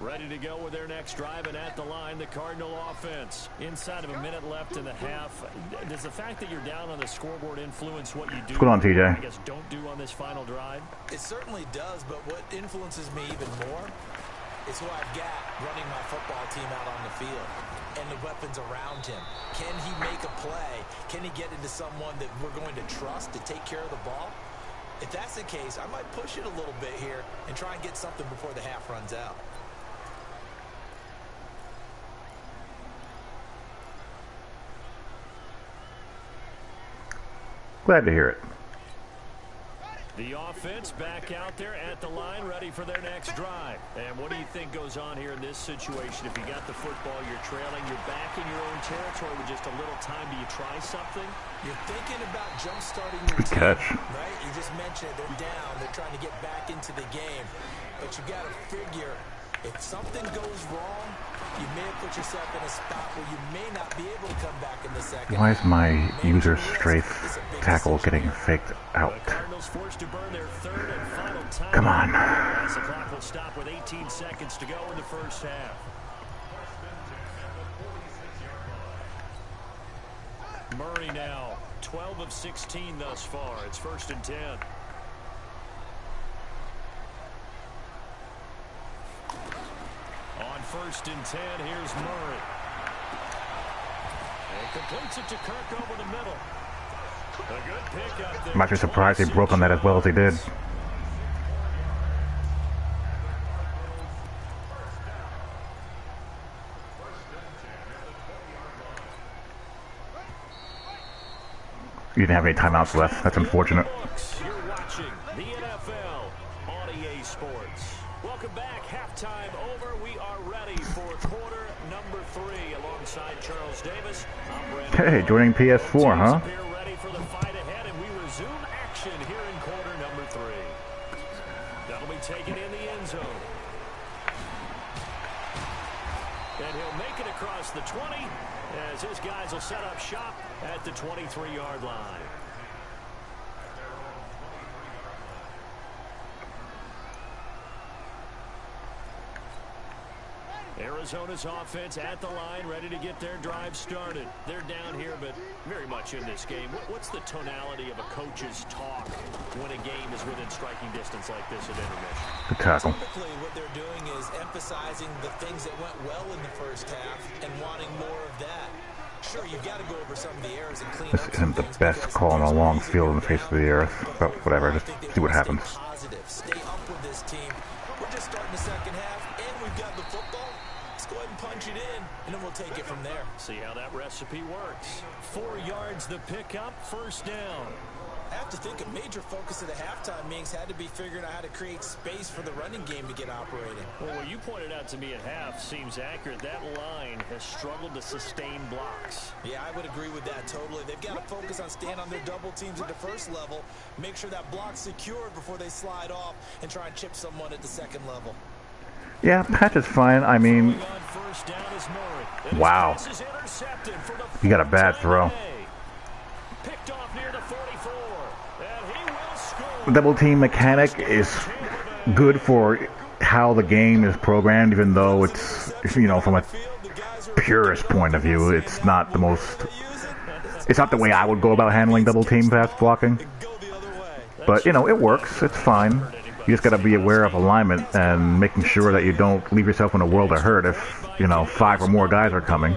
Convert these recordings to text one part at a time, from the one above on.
Ready to go with their next drive, and at the line, the Cardinal offense. Inside of a minute left in the half. Does the fact that you're down on the scoreboard influence what you do? What's going on, TJ? I guess don't do on this final drive? It certainly does, but what influences me even more is who I've got running my football team out on the field and the weapons around him. Can he make a play? Can he get into someone that we're going to trust to take care of the ball? If that's the case, I might push it a little bit here and try and get something before the half runs out. Glad to hear it. The offense back out there at the line, ready for their next drive. And what do you think goes on here in this situation? If you got the football, you're trailing, you're back in your own territory with just a little time. Do you try something? You're thinking about jump-starting your Good team, catch. right? You just mentioned they're down. They're trying to get back into the game. But you got to figure if something goes wrong, you may have put yourself in a spot where you may not be able to come back in the second. Why is my user strafe tackle getting faked out? The Cardinals forced to burn their third and final time. Come on. As the clock will stop with 18 seconds to go in the first half. Murray now, 12 of 16 thus far. It's 1st and 10. On 1st and 10, here's Murray. And completes it to Kirk over the middle. A good pick up there. I'm actually surprised he broke on that as well as he did. You didn't have any timeouts left. That's unfortunate. You're watching the NFL on EA Sports. Welcome back. Halftime over. We are ready for quarter number 3 alongside Charles Davis. I'm Brandon. Hey, joining PS4, huh? We're ready for the fight ahead, and we resume action here in quarter number 3. That'll be taken in the end zone. And he'll make it across the 20 as his guys will set up shop at the 23-yard line. Arizona's offense at the line, ready to get their drive started. They're down here, but very much in this game. What's the tonality of a coach's talk when a game is within striking distance like this at intermission? Good tackle. Typically, what they're doing is emphasizing the things that went well in the first half and wanting more of that. Sure, you've got to go over some of the errors and clean This up isn't the best call on a long field in the face of the earth, but whatever, just see what happens. Positive. Stay up with this team. We're just starting the second half, and we've got the football. Let's go ahead and punch it in, and then we'll take it from there. See how that recipe works. 4 yards the pickup, 1st down. I have to think a major focus of the halftime meetings had to be figuring out how to create space for the running game to get operating. Well, what you pointed out to me at half seems accurate. That line has struggled to sustain blocks. Yeah, I would agree with that totally. They've got to focus on staying on their double teams at the first level, make sure that block's secured before they slide off, and try and chip someone at the second level. Yeah, patch is fine. I mean, wow. You got a bad throw. Picked off near the 44, and he will score. Double team mechanic is good for how the game is programmed, even though it's, you know, from a purist point of view, it's not the most, it's not the way I would go about handling double team pass blocking. But, you know, it works. It's fine. You just got to be aware of alignment and making sure that you don't leave yourself in a world of hurt if, you know, 5 or more guys are coming.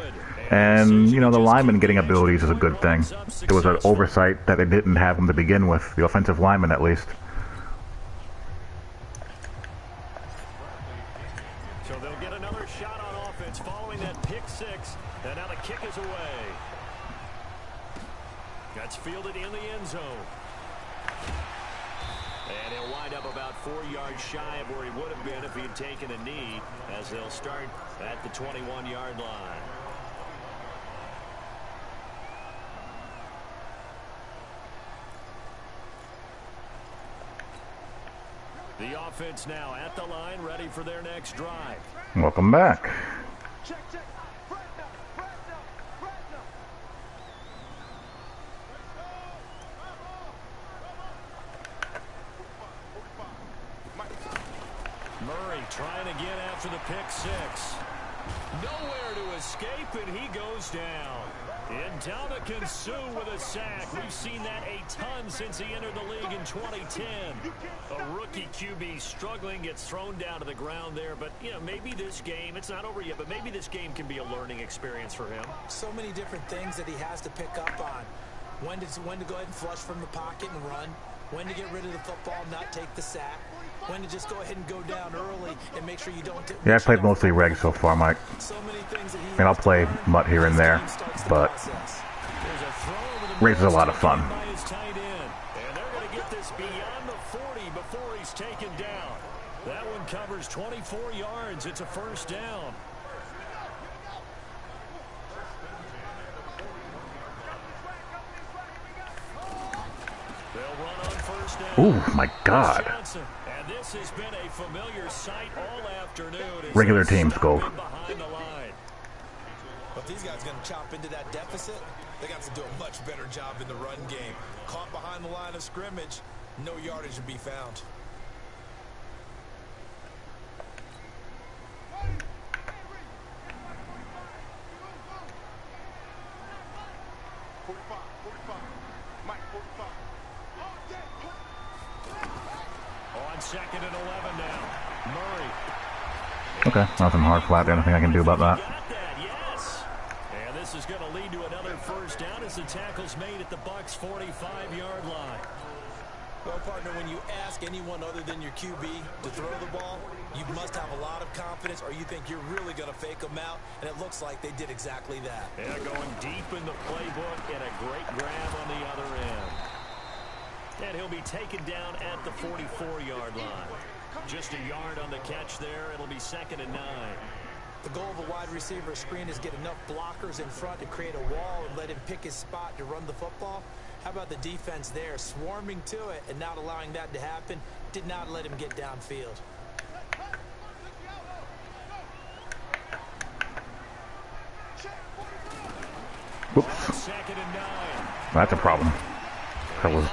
And, you know, the lineman getting abilities is a good thing. There was an oversight that they didn't have them to begin with, the offensive lineman at least. So they'll get another shot on offense following that pick 6. And now the kick is away. That's fielded in the end zone. And he'll wind up about 4 yards shy of where he would have been if he had taken a knee, as they'll start at the 21-yard line. The offense now at the line, ready for their next drive. Welcome back. Murray Murray trying again after the pick six. Nowhere to escape, and he goes down. Ndamukong Suh with a sack. We've seen that a ton since he entered the league in 2010. A rookie QB struggling, gets thrown down to the ground there. But, you know, maybe this game, it's not over yet, but maybe this game can be a learning experience for him. So many different things that he has to pick up on. When to go ahead and flush from the pocket and run. When to get rid of the football, not take the sack. When to just go ahead and go down early and make sure you don't... Yeah, I've played mostly reg so far, Mike. And I'll play mutt here and there, but Race is a lot of fun. And they're going to get this beyond the 40 before he's taken down. That one covers 24 yards. It's a first down. They'll run on first down. Oh, my God. And this has been a familiar sight all afternoon. Regular teams go. Behind the line. But these guys going to chop into that deficit. They got to do a much better job in the run game. Caught behind the line of scrimmage, no yardage to be found. On second and 11 now. Murray. Okay, nothing hard flat. Anything I can do about that. Yes. And this is going to lead to another first down as the tackle's made at the Bucs' 45-yard line. Well, partner, when you ask anyone other than your QB to throw the ball, you must have a lot of confidence or you think you're really going to fake them out, and it looks like they did exactly that. Yeah, going deep in the playbook and a great grab on the other end. And he'll be taken down at the 44-yard line. Just a yard on the catch there. It'll be second and 9. The goal of a wide receiver screen is get enough blockers in front to create a wall and let him pick his spot to run the football. How about the defense there, swarming to it and not allowing that to happen? Did not let him get downfield. Whoops. Second and 9. That's a problem. That was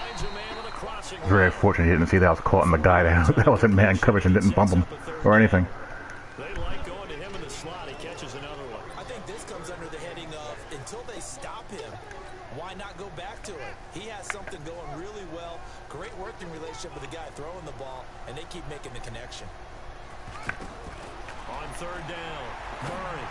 very fortunate he didn't see that I was caught in the guy that was in man coverage and didn't bump him or anything. They like going to him in the slot. He catches another one. I think this comes under the heading of until they stop him, why not go back to it? He has something going really well. Great working relationship with the guy throwing the ball, and they keep making the connection. On third down, Murray.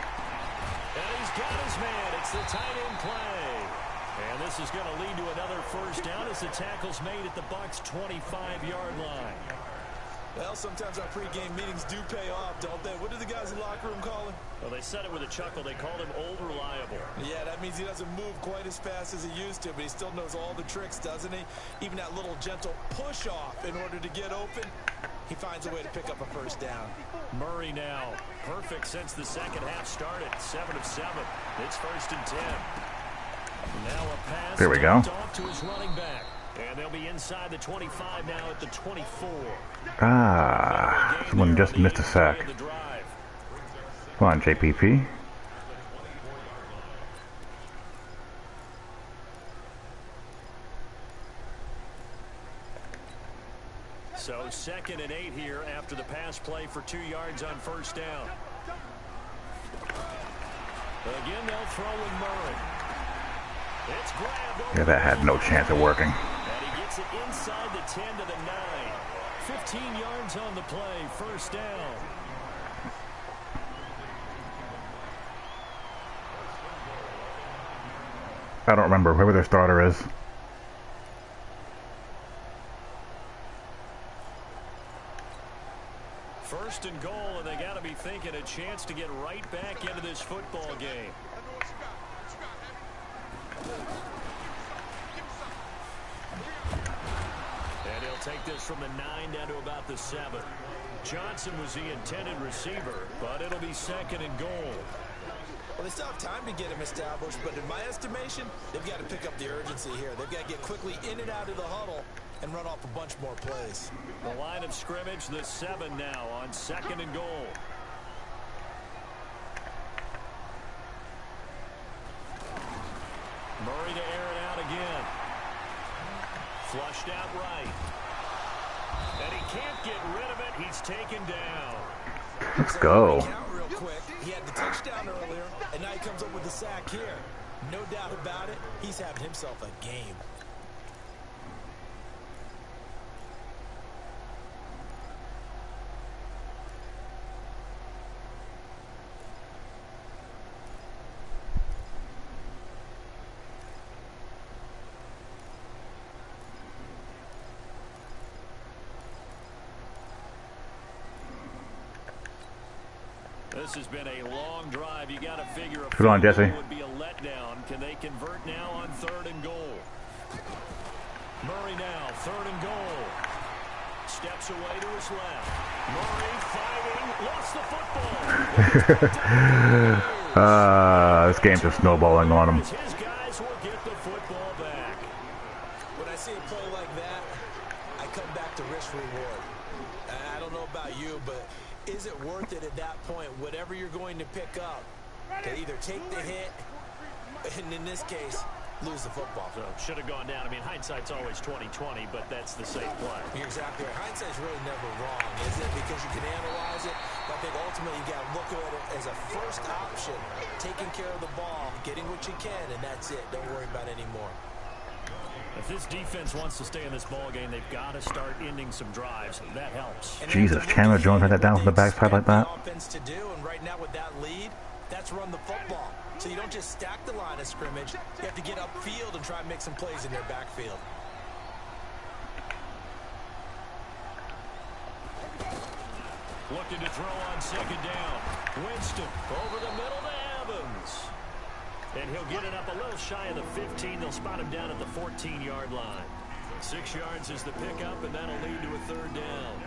And he's got his man. It's the tight end play. And this is going to lead to another first down as the tackle's made at the Bucs' 25-yard line. Well, sometimes our pregame meetings do pay off, don't they? What do the guys in the locker room call him? Well, they said it with a chuckle. They called him Old Reliable. Yeah, that means he doesn't move quite as fast as he used to, but he still knows all the tricks, doesn't he? Even that little gentle push-off in order to get open. He finds a way to pick up a first down. Murray now. Perfect since the second half started. 7 of 7. It's first and 10. Now a pass. There we go. Off to his running back. And they'll be inside the 25 now at the 24. Someone just missed a sack. Come on, JPP. So second and 8 here after the pass play for 2 yards on first down. Again, they'll throw with Murray. It's grabbed over. Yeah, that had no chance of working. And he gets it inside the 10 to the 9. 15 yards on the play, first down. I don't remember whoever their starter is. First and goal, and they got to be thinking a chance to get right back into this football game. And he'll take this from the 9 down to about the 7. Johnson was the intended receiver, but it'll be second and goal. Well, they still have time to get him established, but in my estimation, they've got to pick up the urgency here. They've got to get quickly in and out of the huddle and run off a bunch more plays. The line of scrimmage, the 7 now on second and goal. Murray to air it out again. Flushed out right. And he can't get rid of it. He's taken down. Let's go. Real quick. He had the touchdown earlier, and now he comes up with the sack here. No doubt about it, he's having himself a game. This has been a long drive. You got to figure a Good on, Jesse. would be a letdown. Can they convert now on 3rd and goal? Murray now, 3rd and goal. Steps away to his left. Murray fighting, lost the football. This game's just snowballing on him. His guys will get the football back. When I see a play like that, I come back to risk reward. I don't know about you, but is it worth it at that point, whatever you're going to pick up, to either take the hit, and in this case, lose the football? So should have gone down. I mean, hindsight's always 20/20, but that's the safe play. You're exactly right. Hindsight's really never wrong, is it? Because you can analyze it. But I think ultimately you got to look at it as a first option, taking care of the ball, getting what you can, and that's it. Don't worry about it anymore. If this defense wants to stay in this ball game, they've got to start ending some drives. That helps. Jesus, Chandler Jones had that down from the backside like that. Offense to do, and right now with that lead, that's run the football. So you don't just stack the line of scrimmage. You have to get upfield and try and make some plays in their backfield. Looking to throw on 2nd down. Winston over the middle to Evans. And he'll get it up a little shy of the 15. They'll spot him down at the 14-yard line. 6 yards is the pickup, and that'll lead to a 3rd down.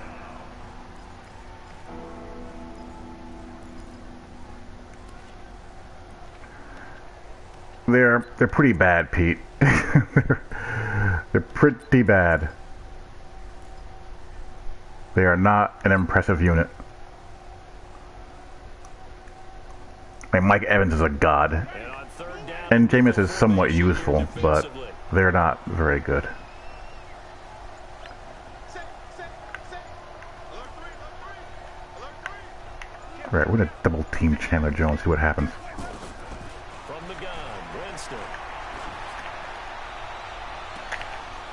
They're pretty bad, Pete. They're pretty bad. They are not an impressive unit. I mean, Mike Evans is a god. And Jameis is somewhat useful, but they're not very good. Right, we're gonna double team Chandler Jones, see what happens. From the gun, Winston.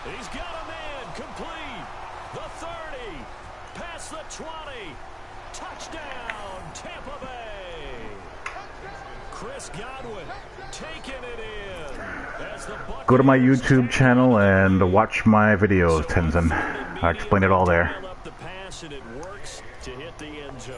He's got a man complete. The 30, past the 20. Touchdown, Tampa Bay. Chris Godwin taking it in. As the Bucs Go to my YouTube channel and watch my videos, Tenzin. I explain it all there. up the pass, and it works to hit the end zone.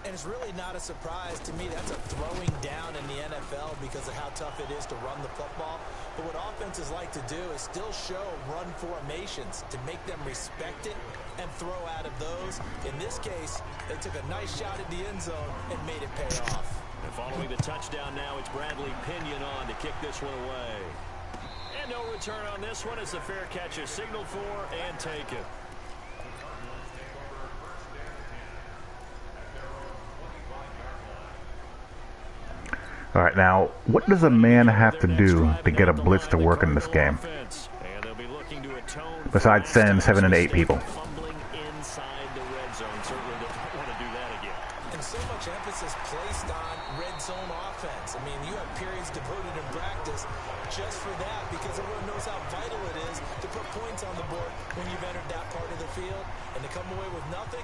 And it's really not a surprise to me. That's a throwing down in the NFL because of how tough it is to run the football. But what offenses like to do is still show run formations to make them respect it and throw out of those. In this case, they took a nice shot at the end zone and made it pay off. And following the touchdown now, it's Bradley Pinion on to kick this one away. And no return on this one as the fair catch is signaled for and taken. All right, now, what does a man have to do to get a blitz to work in this game? Besides send 7 and 8 people. Fumbling inside the red zone. Certainly don't want to do that again. And so much emphasis placed on red zone offense. I mean, you have periods devoted in practice just for that because everyone knows how vital it is to put points on the board when you've entered that part of the field. And to come away with nothing,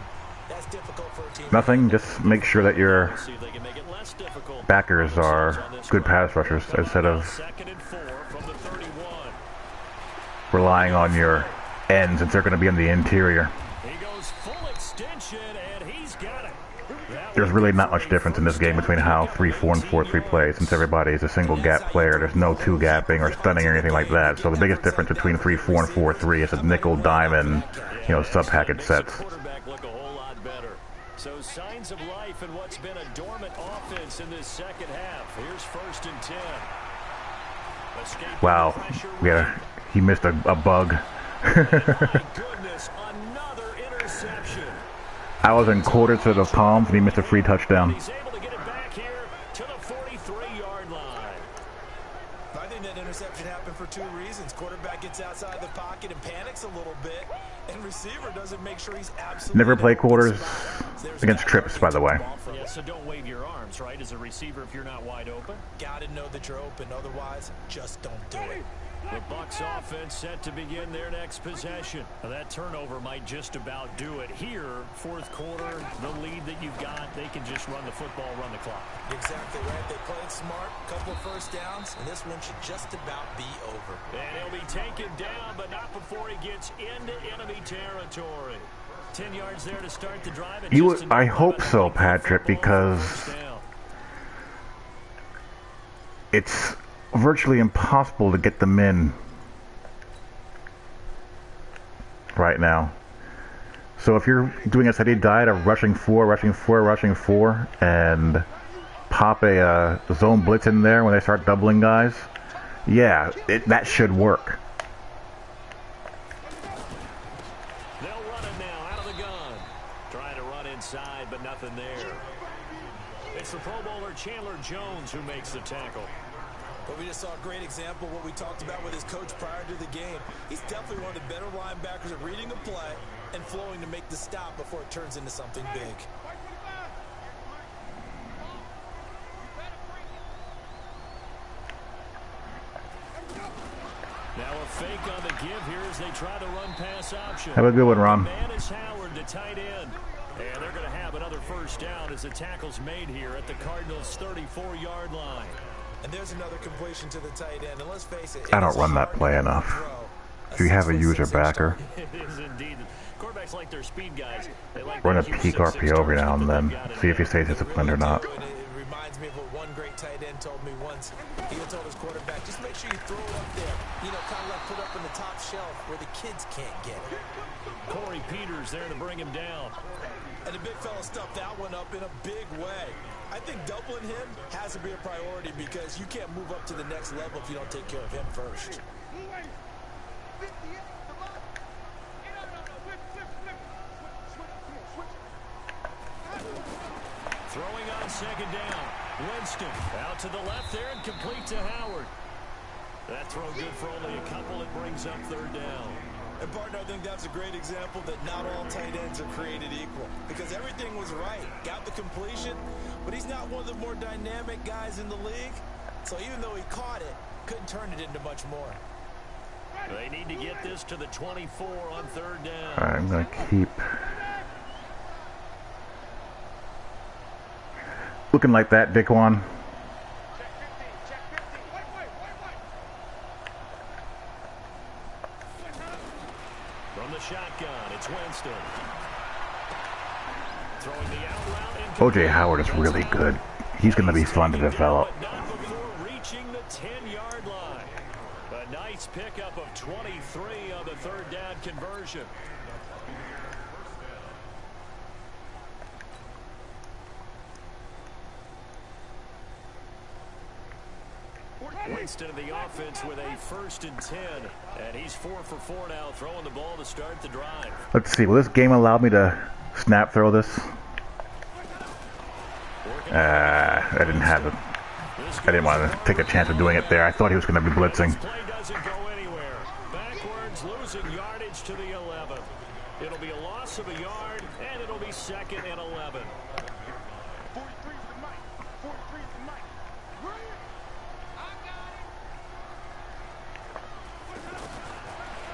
that's difficult for a team. Nothing, just make sure that your See if they can make it less difficult. backers are good pass rushers instead of 2nd and 4 from the 31. relying on your ends since they're going to be in the interior. He goes full extension, and he's got it. There's really not much difference in this game between how 3-4 and 4-3 play since everybody is a single gap player. There's no two gapping or stunning or anything like that. So the biggest difference between 3-4 and 4-3 is a nickel, diamond, sub-package sets. Quarterback look a whole lot better. So signs of life in what's been a dormant offense in this second half. Here's 1st and 10. Escaping Wow, pressure. he missed a bug. My goodness, another interception. I was in quarter to the palms and he missed a free touchdown. He's able to get it back here to the 43-yard line. I think that interception happened for two reasons. Quarterback gets outside the pocket and panics a little bit, and receiver doesn't make sure he's absolutely... Never play quarters against trips, by the way. Yeah, so don't wave your arms, right, as a receiver if you're not wide open. Got to know that you're open. Otherwise, just don't do it. The Bucs offense set to begin their next possession. Now, that turnover might just about do it. Here, fourth quarter, the lead that you've got, they can just run the football, run the clock. Exactly right. They played smart, couple of first downs, and this one should just about be over. And he'll be taken down, but not before he gets into enemy territory. 10 yards there to start the drive. I hope so, Patrick, because it's virtually impossible to get them in right now. So if you're doing a steady diet of rushing four, and pop a zone blitz in there when they start doubling guys, yeah, that should work. They'll run it now out of the gun. Trying to run inside, but nothing there. It's the Pro Bowler Chandler Jones who makes the tackle. But we just saw a great example of what we talked about with his coach prior to the game. He's definitely one of the better linebackers at reading the play and flowing to make the stop before it turns into something big. Now a fake on the give here as they try to run pass option. Have a good one, Ron. Man is Howard, the tight end. And they're going to have another first down as the tackle's made here at the Cardinals' 34-yard line. And there's another completion to the tight end. And let's face it, I don't run that play enough. If you have a user backer, it is indeed. Quarterbacks like their speed guys. They like run a peak RPO every now and then. See if he stays disciplined or not. It reminds me of what one great tight end told me once. He had told his quarterback, just make sure you throw it up there. You know, kind of like put up in the top shelf where the kids can't get it. Corey Peters there to bring him down. And the big fella stuffed that one up in a big way. I think doubling him has to be a priority because you can't move up to the next level if you don't take care of him first. Throwing on second down. Winston out to the left there and complete to Howard. That throw good for only a couple. It brings up third down. And, partner, I think that's a great example that not all tight ends are created equal because everything was right. Got the completion, but he's not one of the more dynamic guys in the league. So even though he caught it, couldn't turn it into much more. They need to get this to the 24 on third down. All right, I'm going to keep looking like that, Dickwan. From the shotgun, it's Winston. Throwing the out route. O.J. Howard is really good. He's going to be fun to develop. Not before reaching the 10-yard line. A nice pickup of 23 on the third down conversion. Winston of the offense with a 1st and 10. And he's 4 for 4 now, throwing the ball to start the drive. Let's see. Will this game allow me to snap throw this? I didn't have it. I didn't want to take a chance of doing it there. I thought he was going to be blitzing. This play doesn't go anywhere. Backwards, losing yardage to the 11. It'll be a loss of a yard, and it'll be 2nd and 11.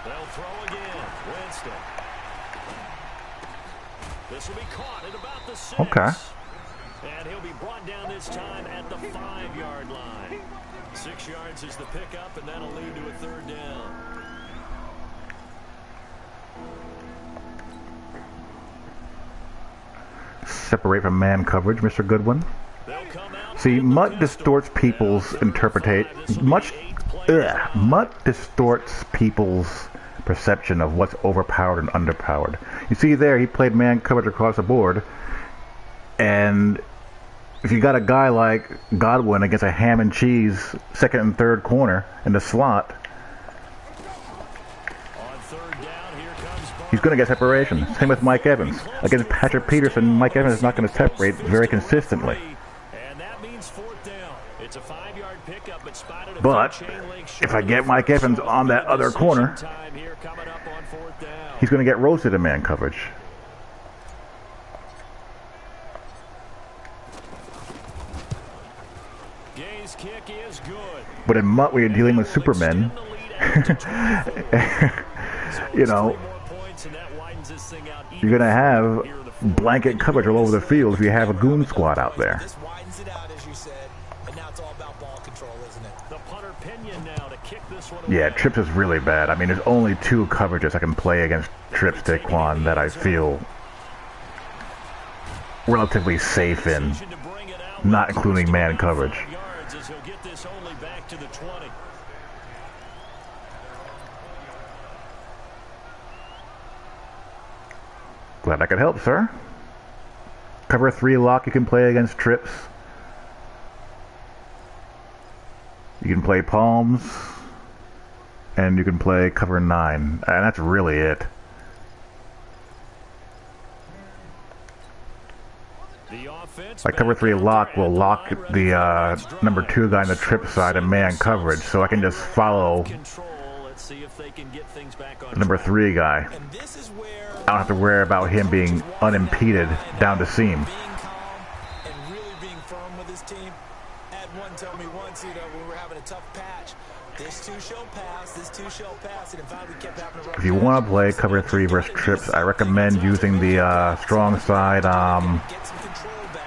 They'll throw again. Winston. This will be caught at about the 6. Okay. And he'll be brought down this time at the 5-yard line. 6 yards is the pickup, and that'll lead to a third down. Separate from man coverage, Mr. Goodwin. See, Mutt distorts people's interpretation. Mutt distorts people's perception of what's overpowered and underpowered. You see there, he played man coverage across the board, and if you got a guy like Godwin against a ham and cheese 2nd and 3rd corner in the slot, he's going to get separation. Same with Mike Evans. Against Patrick Peterson, Mike Evans is not going to separate very consistently. And that means 4th down. It's a 5-yard pickup But if I get Mike Evans on that other corner, he's going to get roasted in man coverage. Kick is good. But in Mutt, when you're dealing with Supermen, you know, you're going to have blanket coverage all over the field if you have a goon squad out there. This widens it out, as you said, and now it's all about ball control, isn't it? The punter Pinion now to kick this one Yeah, away. trips is really bad. I mean, there's only 2 coverages I can play against trips, Daquan, that I feel relatively safe in, not including man coverage. As he'll get this only back to the 20. Glad I could help, sir. Cover 3 lock you can play against trips. You can play palms. And you can play cover 9. And that's really it. Like cover 3 lock will lock the number 2 guy on the trip side and man coverage, so I can just follow the number 3 guy. I don't have to worry about him being unimpeded down the seam. Being calm and really being firm with his team. Had one tell me once, when we were having a tough patch, this 2 shall pass, this 2 shall pass, and in fact we kept having to run. If you want to play cover 3 versus trips, I recommend using the strong side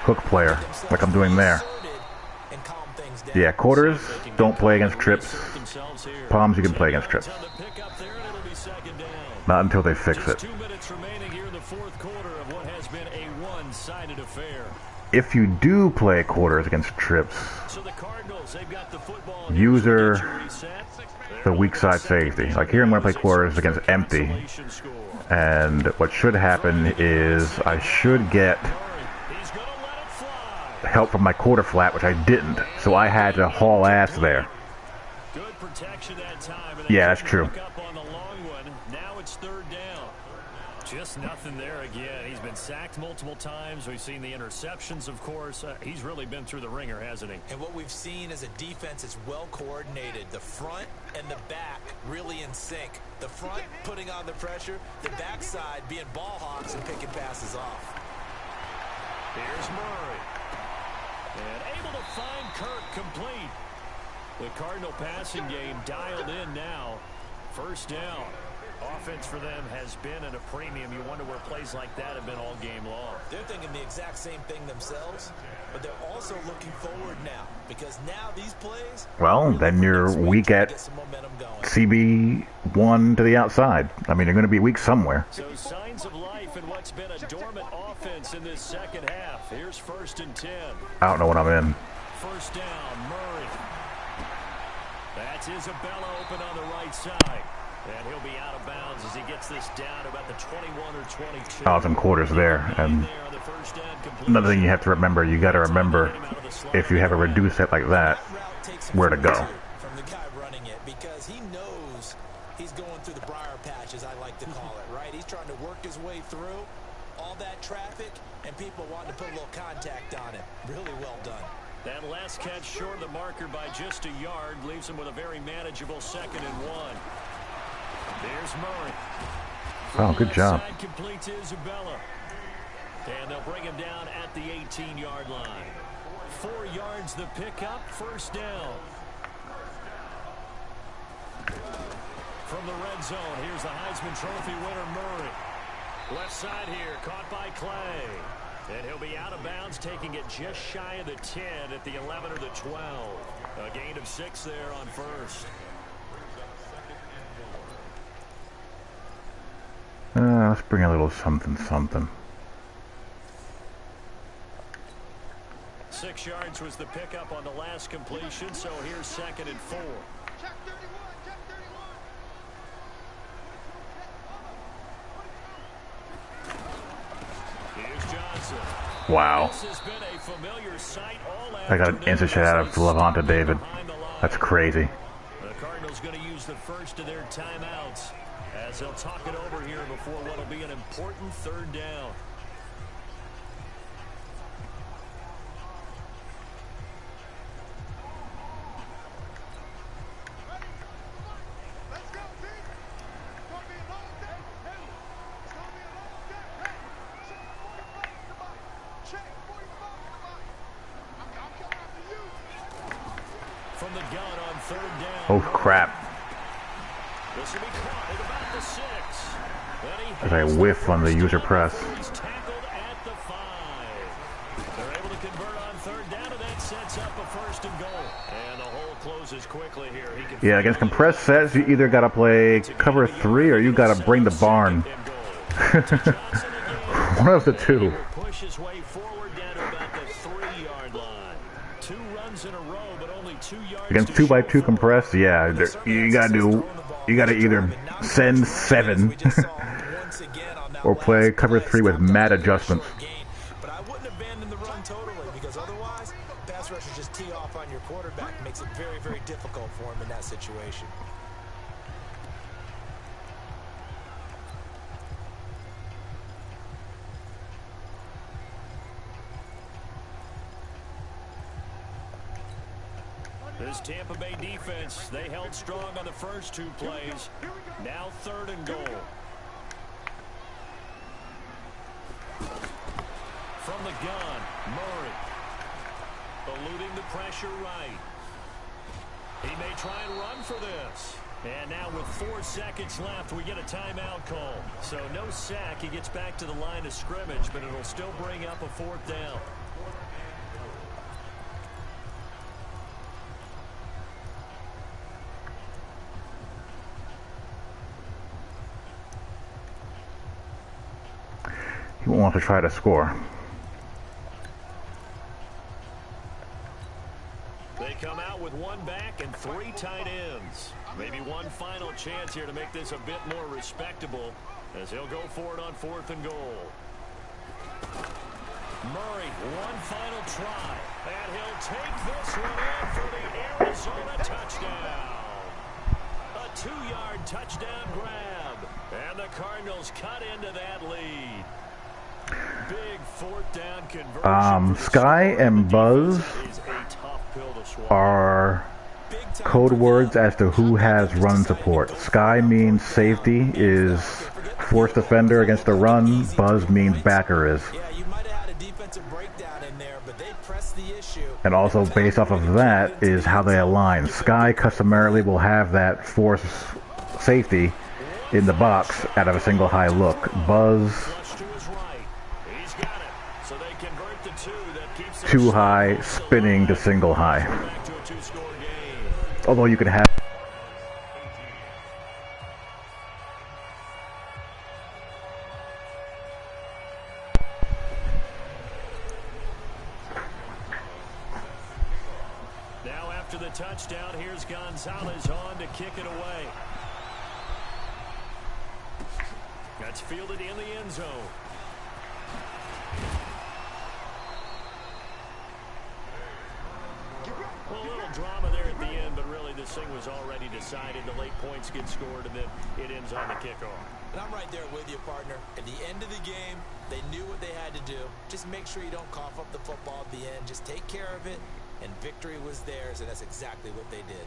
hook player, like I'm doing there. Yeah, quarters, don't play against trips. Palms, you can play against trips. Not until they fix it. 2 minutes remaining here in the 4th quarter of what has been a one-sided affair. If you do play quarters against trips, So the Cardinals, they've got the football. user the weak side safety. Like here I'm going to play quarters against empty. And what should happen is I should get help from my quarter flat, which I didn't. So I had to haul ass there. Good protection that time. Yeah, that's true. Up on the long one. Now it's 3rd down. Just nothing there again. He's been sacked multiple times. We've seen the interceptions, of course. He's really been through the ringer, hasn't he? And what we've seen is a defense is well coordinated. The front and the back really in sync. The front putting on the pressure, the backside being ball hawks and picking passes off. Here's Murray. And able to find Kirk complete. The Cardinal passing game dialed in now. 1st down. Offense for them has been at a premium. You wonder where plays like that have been all game long. They're thinking the exact same thing themselves, but they're also looking forward now because now these plays. Well, then you're weak at CB1 to the outside. I mean, you're going to be weak somewhere. So signs of life in what's been a dormant offense in this 2nd half. Here's 1st and 10. I don't know what I'm in. 1st down, Murray. That's Isabella open on the right side. And he'll be out of bounds as he gets this down to about the 21 or 22. Oh, some quarters there. And another thing you have to remember, you got to remember, if you have a reduced set like that, where to go. From the guy running it, because he knows he's going through the briar patch, as I like to call it, right? He's trying to work his way through all that traffic and people wanting to put a little contact on him. Really well done. That last catch short of the marker by just a yard leaves him with a very manageable 2nd and 1. There's Murray. Oh, good job. Side completes Isabella. And they'll bring him down at the 18-yard line. 4 yards the pickup, 1st down. From the red zone, here's the Heisman Trophy winner, Murray. Left side here, caught by Clay. And he'll be out of bounds, taking it just shy of the 10 at the 11 or the 12. A gain of 6 there on 1st. Let's bring a little something. 6 yards was the pickup on the last completion, so here's 2nd and 4. Here's Johnson. Wow. This has been a familiar sight all I got an instant shot out of Levante David. That's crazy. The Cardinals going to use the first of their timeouts as they'll talk it over here before what will be an important 3rd down. gun on 3rd down. Oh, crap. This will be caught at about the 6. As I whiff on the user press. He's tackled at the 5. They're able to convert on 3rd down, and that sets up a 1st and goal. And the hole closes quickly here. Yeah, against compressed sets, you either got to play cover 3 or you got to bring the barn. One of the two. Push his way forward down to about the 3-yard line. 2 runs in a row, but only 2 yards. Against 2x2 compressed, yeah, you gotta either send 7 or play cover 3 with mad adjustments. But I wouldn't abandon the run totally, because otherwise, pass rushers just tee off on your quarterback. It makes it very, very difficult for him in that situation. This Tampa Bay defense, they held strong on the first 2 plays. Now 3rd and goal. From the gun, Murray. Eluding the pressure right. He may try and run for this. And now with 4 seconds left, we get a timeout call. So no sack. He gets back to the line of scrimmage, but it'll still bring up a 4th down. He won't want to try to score. They come out with 1 back and 3 tight ends. Maybe one final chance here to make this a bit more respectable as he'll go for it on 4th and goal. Murray, one final try. And he'll take this one in for the Arizona touchdown. A 2-yard touchdown grab. And the Cardinals cut into that lead. Big 4th down conversion. Sky and Buzz are code words as to who has run support. Sky means safety is forced defender against the run. Buzz means backer is. And also based off of that is how they align. Sky customarily will have that force safety in the box out of a single high look. Buzz 2 high, spinning to single high. Although you can have now after the touchdown, here's Gonzalez on to kick it away. That's fielded in the end zone. Well, a little drama there at the end, but really this thing was already decided. The late points get scored, and then it ends on the kickoff. And I'm right there with you, partner. At the end of the game, they knew what they had to do. Just make sure you don't cough up the football at the end. Just take care of it, and victory was theirs, and that's exactly what they did.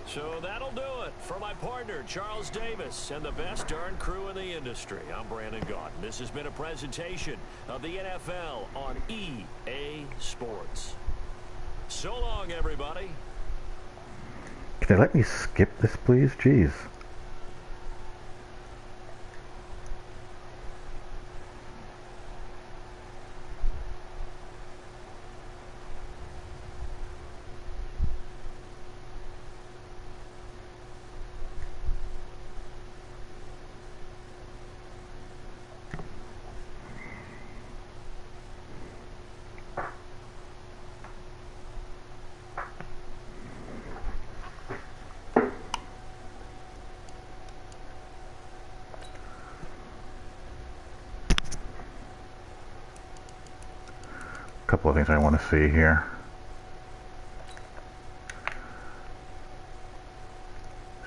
So that'll do it for my partner, Charles Davis, and the best darn crew in the industry. I'm Brandon Gaunt. This has been a presentation of the NFL on EA Sports. So long, everybody. Can they let me skip this, please? Jeez. Couple of things I want to see here.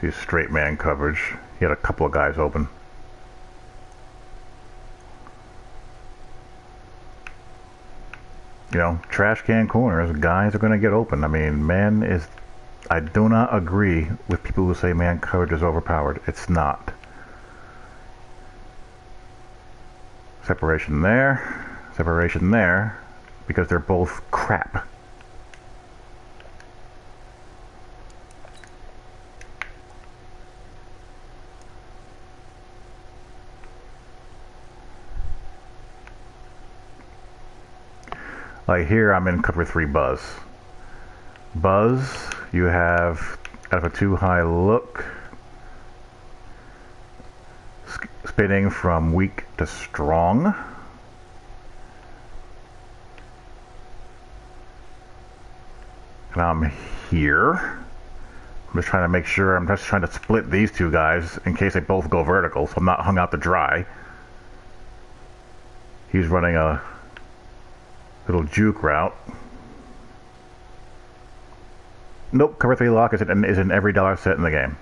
See straight man coverage. He had a couple of guys open. You know, trash can corners, guys are going to get open. I mean, man is... I do not agree with people who say man coverage is overpowered. It's not. Separation there, because they're both crap. Like here, I'm in cover 3 Buzz. Buzz, you have out of a too high look, spinning from weak to strong. And I'm here. I'm just trying to make sure, I'm just trying to split these two guys in case they both go vertical, so I'm not hung out to dry. He's running a little juke route. Nope, cover 3 lock is in every dollar set in the game.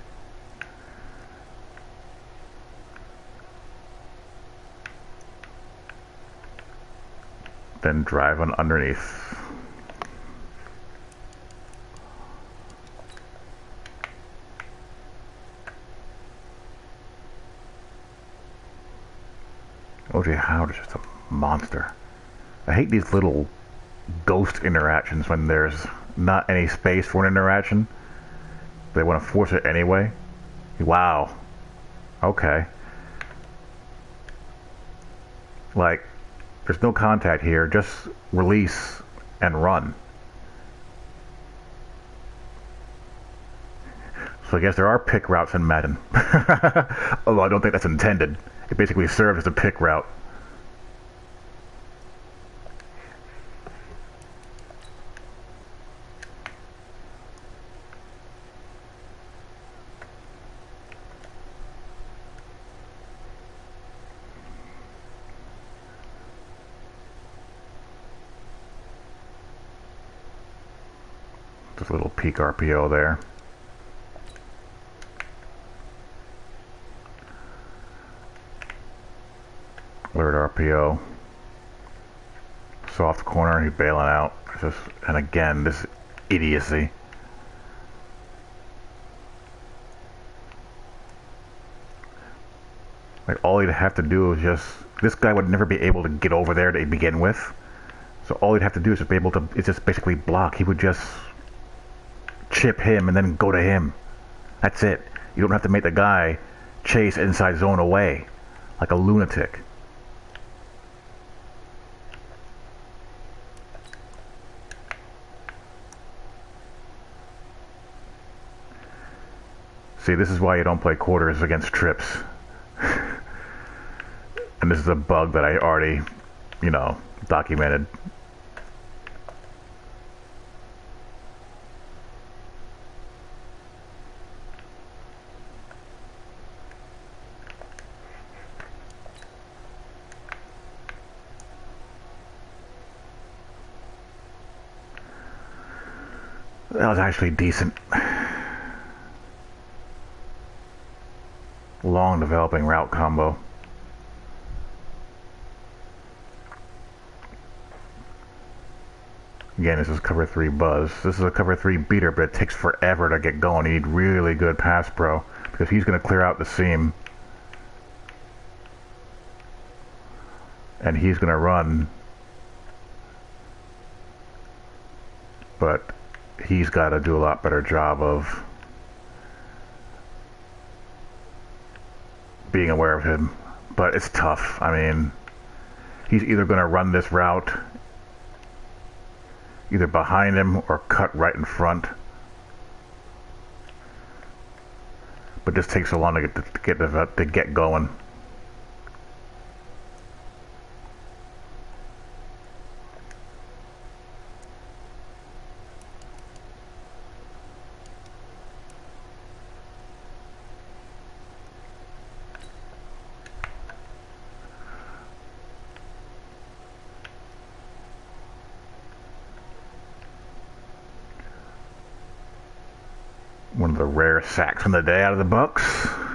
Then drive on underneath. OJ Howard is just a monster. I hate these little ghost interactions when there's not any space for an interaction. They want to force it anyway. Wow. Okay. Like, there's no contact here. Just release and run. So I guess there are pick routes in Madden. Although I don't think that's intended. It basically serves as a pick route. Just a little peak RPO there. Alert RPO. Soft corner, he's bailing out. And again, this idiocy. Like, all he'd have to do is just... This guy would never be able to get over there to begin with. So all he'd have to do is just be able to... It's just basically block. He would just chip him and then go to him. That's it. You don't have to make the guy chase inside zone away like a lunatic. See, this is why you don't play quarters against trips. And this is a bug that I already, you know, documented. That was actually decent. Long developing route combo. Again, this is cover 3 Buzz. This is a cover 3 beater, but it takes forever to get going. You need really good pass pro because he's going to clear out the seam. And he's going to run. But he's got to do a lot better job of being aware of him. But it's tough. I mean, he's either going to run this route either behind him or cut right in front. But this takes so long to get going. One of the rare sacks on the day out of the Bucs.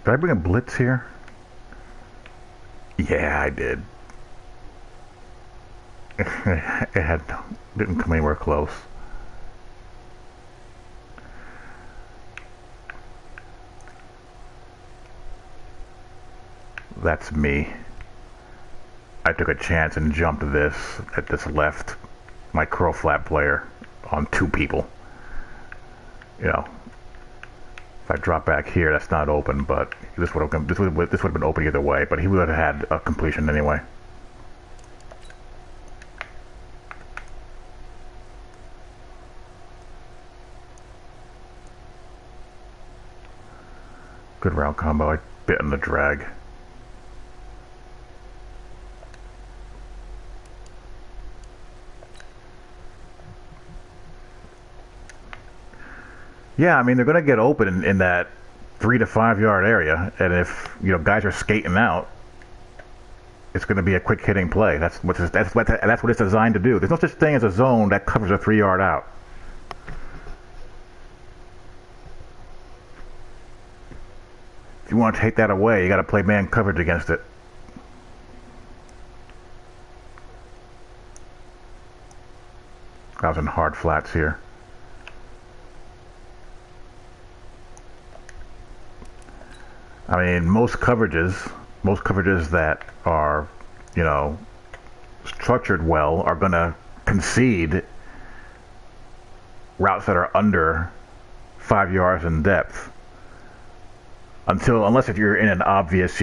Did I bring a blitz here? Yeah, I did. Didn't come anywhere close. That's me. I took a chance and jumped this at this left, my curl flat player, on 2 people. You know, if I drop back here, that's not open, but this would have been open either way. But he would have had a completion anyway. Good route combo. I bit in the drag. Yeah, I mean, they're going to get open in that 3 to 5 yard area, and if guys are skating out, it's going to be a quick hitting play. That's what it's designed to do. There's no such thing as a zone that covers a 3 yard out. If you want to take that away, you got to play man coverage against it. I was in hard flats here. I mean, most coverages that are, structured well are going to concede routes that are under 5 yards in depth. Unless if you're in an obvious,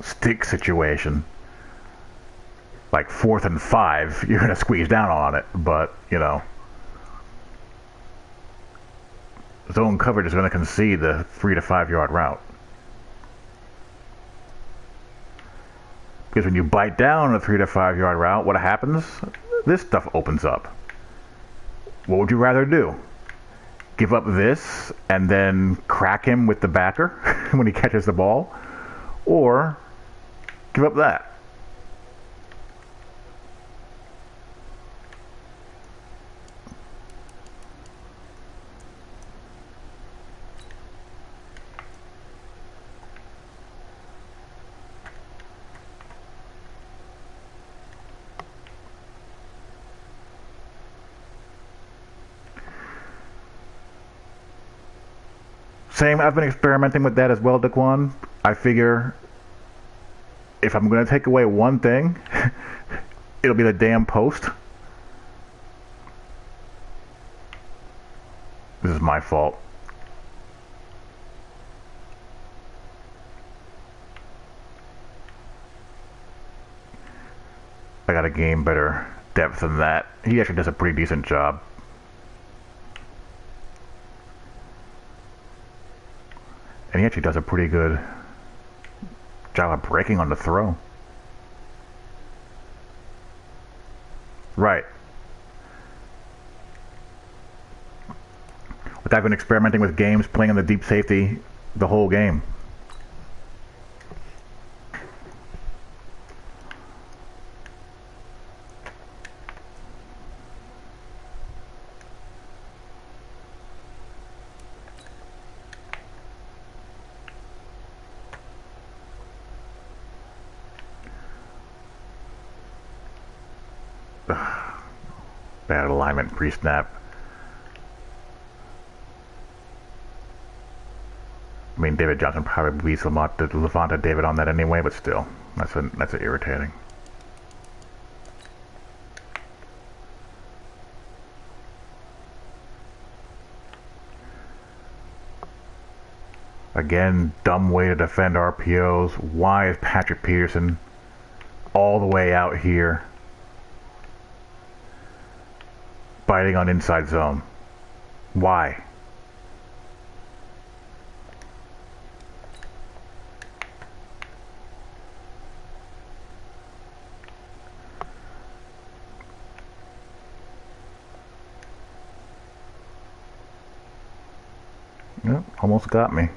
stick situation, like 4th and 5, you're going to squeeze down on it. But, zone coverage is going to concede the 3 to 5 yard route. Because when you bite down a 3 to 5 yard route, what happens? This stuff opens up. What would you rather do? Give up this and then crack him with the backer when he catches the ball? Or give up that? Same, I've been experimenting with that as well, Daquan. I figure if I'm going to take away one thing, it'll be the damn post. This is my fault. I gotta gain better depth than that. He actually does a pretty decent job. And he actually does a pretty good job of breaking on the throw. Right. Like I've been experimenting with games, playing in the deep safety the whole game. Bad alignment pre-snap. I mean, David Johnson probably beats Levante David on that anyway, but still, that's irritating. Again, dumb way to defend RPOs. Why is Patrick Peterson all the way out here biting on inside zone? Why? Yep. Almost got me.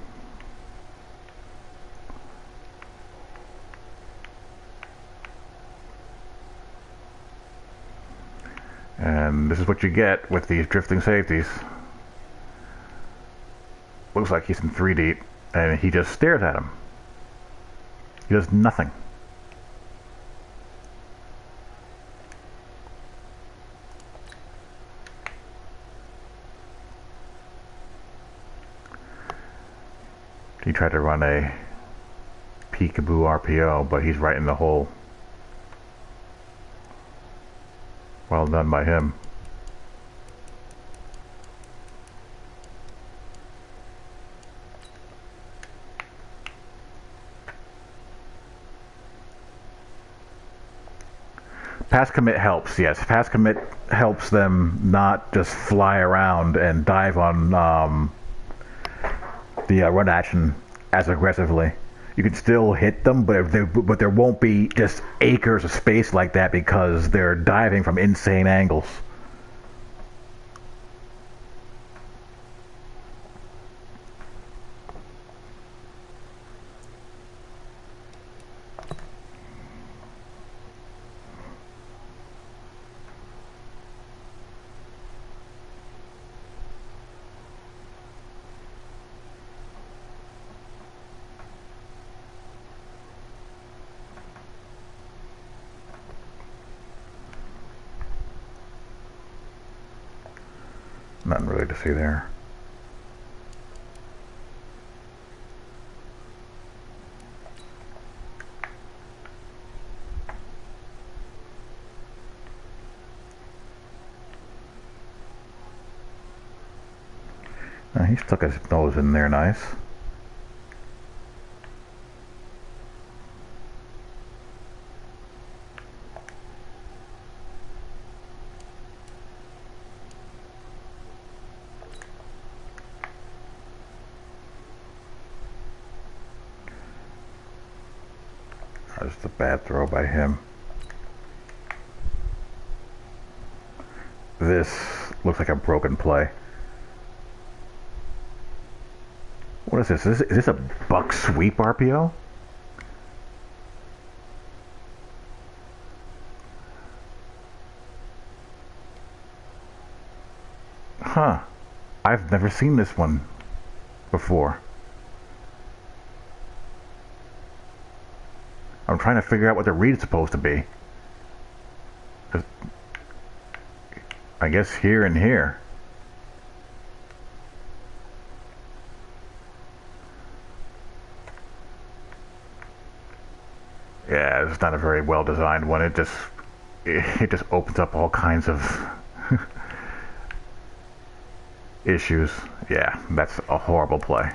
And this is what you get with these drifting safeties. Looks like he's in 3 deep, and he just stares at him. He does nothing. He tried to run a peekaboo RPO, but he's right in the hole. Well done by him. Pass commit helps, yes. Pass commit helps them not just fly around and dive on the run action as aggressively. You can still hit them, but there won't be just acres of space like that because they're diving from insane angles. Nothing really to see there. He stuck his nose in there nice. Just a bad throw by him. This looks like a broken play. What is this? Is this a Bucs sweep RPO? Huh. I've never seen this one before. I'm trying to figure out what the read is supposed to be. I guess here and here. Yeah, it's not a very well designed one. It just opens up all kinds of issues. Yeah, that's a horrible play.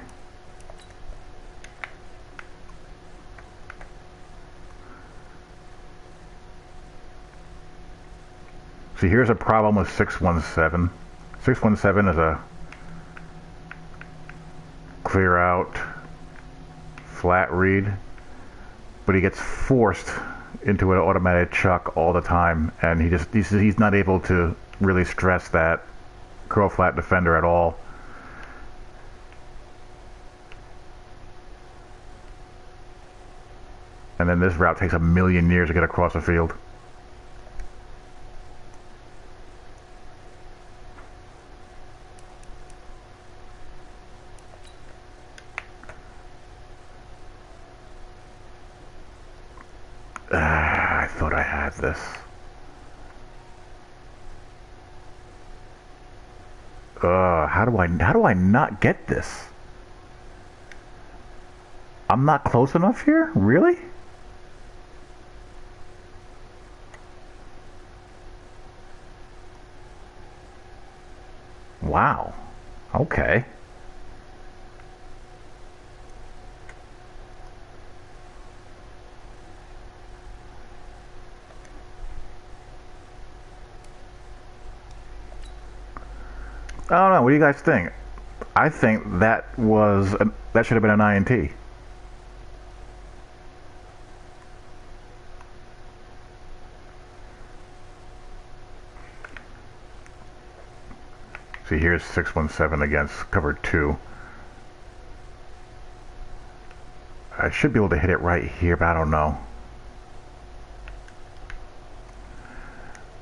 See, here's a problem with 617. 617 is a clear out, flat read, but he gets forced into an automatic chuck all the time, and he's not able to really stress that curl flat defender at all. And then this route takes a million years to get across the field. I thought I had this. How do I not get this? I'm not close enough here? Really? Wow. Okay. I don't know. What do you guys think? I think that should have been an INT. See, here's 617 against cover 2. I should be able to hit it right here, but I don't know.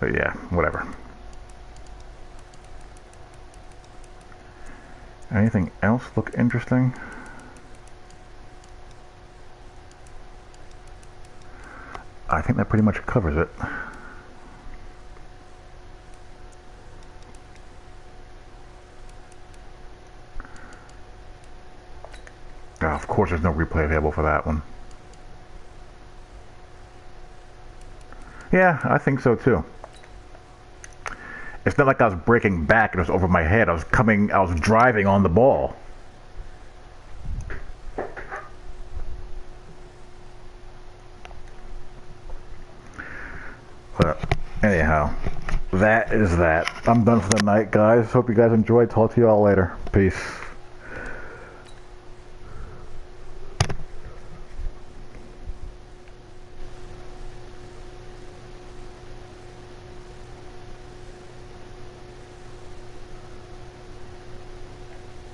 But yeah, whatever. Anything else look interesting? I think that pretty much covers it. Of course there's no replay available for that one. Yeah, I think so too. It's not like I was breaking back and it was over my head. I was driving on the ball. But anyhow, that is that. I'm done for the night, guys. Hope you guys enjoyed. Talk to you all later. Peace.